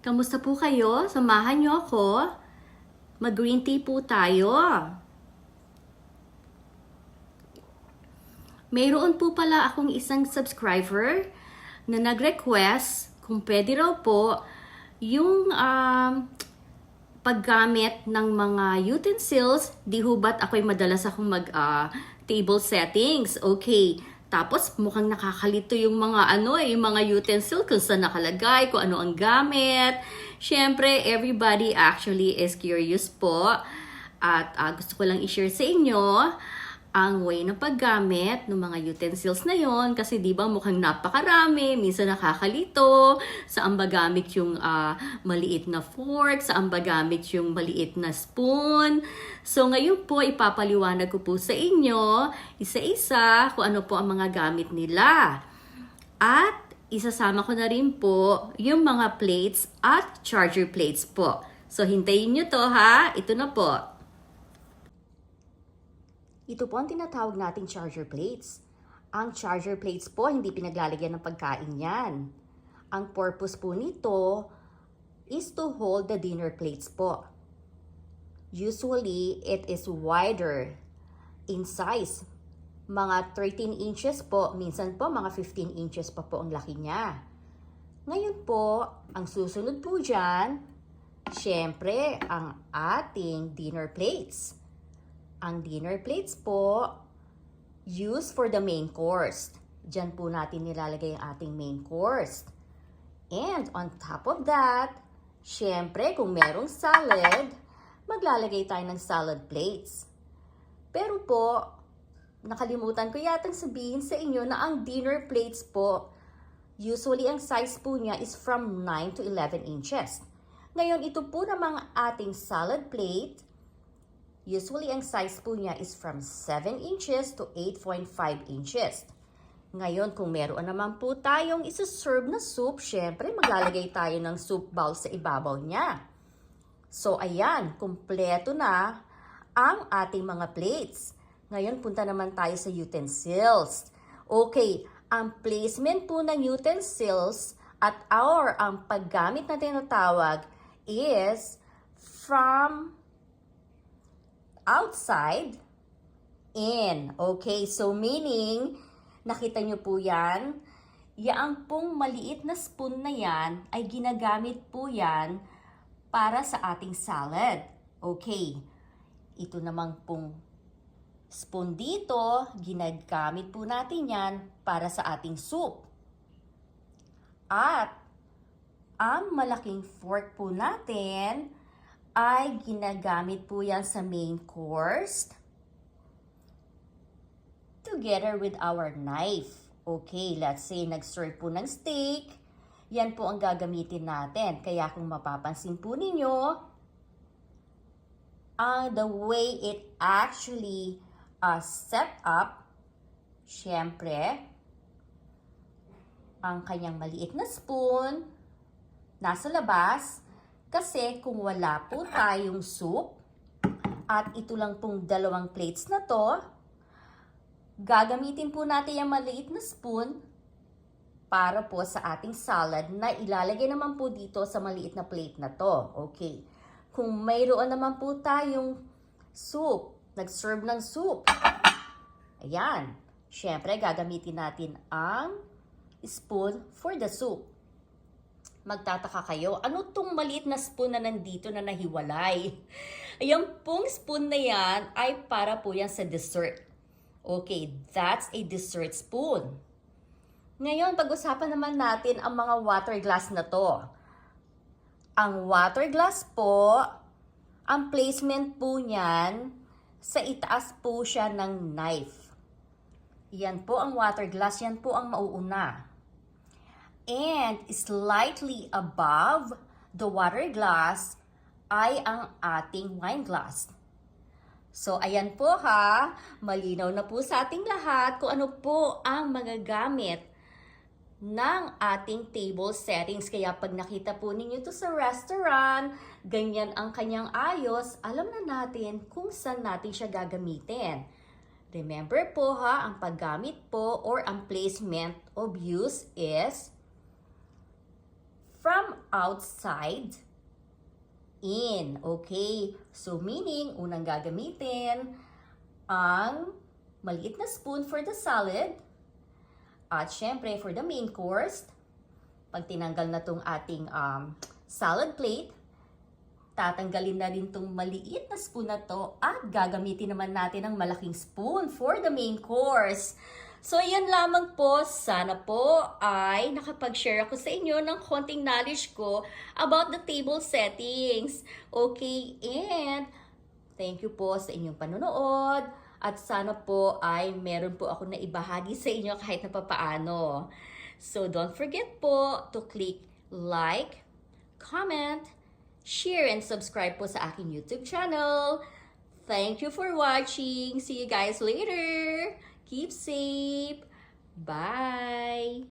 Kamusta po kayo? Samahan niyo ako. Mag-green tea po tayo. Mayroon po pala akong isang subscriber na nag-request kung pwede raw po yung paggamit ng mga utensils. Di ho ba't ako'y madalas akong table settings. Okay. Tapos mukhang nakakalito yung mga yung mga utensil kung saan nakalagay, kung ano ang gamit. Siyempre, everybody actually is curious po. At gusto ko lang i-share sa inyo ang way ng paggamit ng mga utensils na yon, kasi di ba mukhang napakarami, minsan nakakalito, saan ba gamit yung maliit na fork, saan ba gamit yung maliit na spoon. So ngayon po ipapaliwanag ko po sa inyo isa-isa kung ano po ang mga gamit nila. At isasama ko na rin po yung mga plates at charger plates po. So hintayin nyo to ha, ito na po. Ito po ang tinatawag nating charger plates. Ang charger plates po, hindi pinaglalagyan ng pagkain yan. Ang purpose po nito is to hold the dinner plates po. Usually, it is wider in size. Mga 13 inches po, minsan po mga 15 inches pa po ang laki niya. Ngayon po, ang susunod po dyan, syempre, ang ating dinner plates. Ang dinner plates po, used for the main course. Diyan po natin nilalagay ang ating main course. And on top of that, syempre kung merong salad, maglalagay tayo ng salad plates. Pero po, nakalimutan ko yatang sabihin sa inyo na ang dinner plates po, usually ang size po niya is from 9 to 11 inches. Ngayon, ito po namang ating salad plate, usually, ang size po niya is from 7 inches to 8.5 inches. Ngayon, kung meron naman po tayong isa-serve na soup, syempre maglalagay tayo ng soup bowl sa ibabaw niya. So, ayan, kumpleto na ang ating mga plates. Ngayon, punta naman tayo sa utensils. Okay, ang placement po ng utensils at ang paggamit na tinatawag is from outside in. Okay, so meaning, nakita nyo po yan, yaang pong maliit na spoon na yan ay ginagamit po yan para sa ating salad. Okay, ito namang pong spoon dito, ginagamit po natin yan para sa ating soup. At ang malaking fork po natin ay ginagamit po yan sa main course together with our knife. Okay, let's say nag-serve po ng steak, yan po ang gagamitin natin. Kaya kung mapapansin po ninyo, the way it actually set up, syempre, ang kanyang maliit na spoon nasa labas. Kasi kung wala po tayong soup, at ito lang pong dalawang plates na to, gagamitin po natin yung maliit na spoon para po sa ating salad na ilalagay naman po dito sa maliit na plate na to. Okay. Kung mayroon naman po tayong soup, nag-serve ng soup, ayan, syempre gagamitin natin ang spoon for the soup. Magtataka kayo, ano tong maliit na spoon na nandito na nahiwalay? Ayan pong spoon na yan ay para po yan sa dessert. Okay, that's a dessert spoon. Ngayon, pag-usapan naman natin ang mga water glass na to. Ang water glass po, ang placement po niyan, sa itaas po siya ng knife. Yan po ang water glass, yan po ang mauuna. And slightly above the water glass ay ang ating wine glass. So, ayan po ha, malinaw na po sa ating lahat kung ano po ang magagamit ng ating table settings. Kaya pag nakita po ninyo ito sa restaurant, ganyan ang kanyang ayos, alam na natin kung saan natin siya gagamitin. Remember po ha, ang paggamit po or ang placement of use is from outside in. Okay? So, meaning, unang gagamitin ang maliit na spoon for the salad. At syempre, for the main course, pag tinanggal na tong ating salad plate, tatanggalin na rin tong maliit na spoon na to at gagamitin naman natin ang malaking spoon for the main course. So, yan lamang po. Sana po ay nakapag-share ako sa inyo ng konting knowledge ko about the table settings. Okay, and thank you po sa inyong panonood. At sana po ay meron po ako na ibahagi sa inyo kahit na papaano. So, don't forget po to click like, comment, share, and subscribe po sa aking YouTube channel. Thank you for watching. See you guys later. Keep safe. Bye.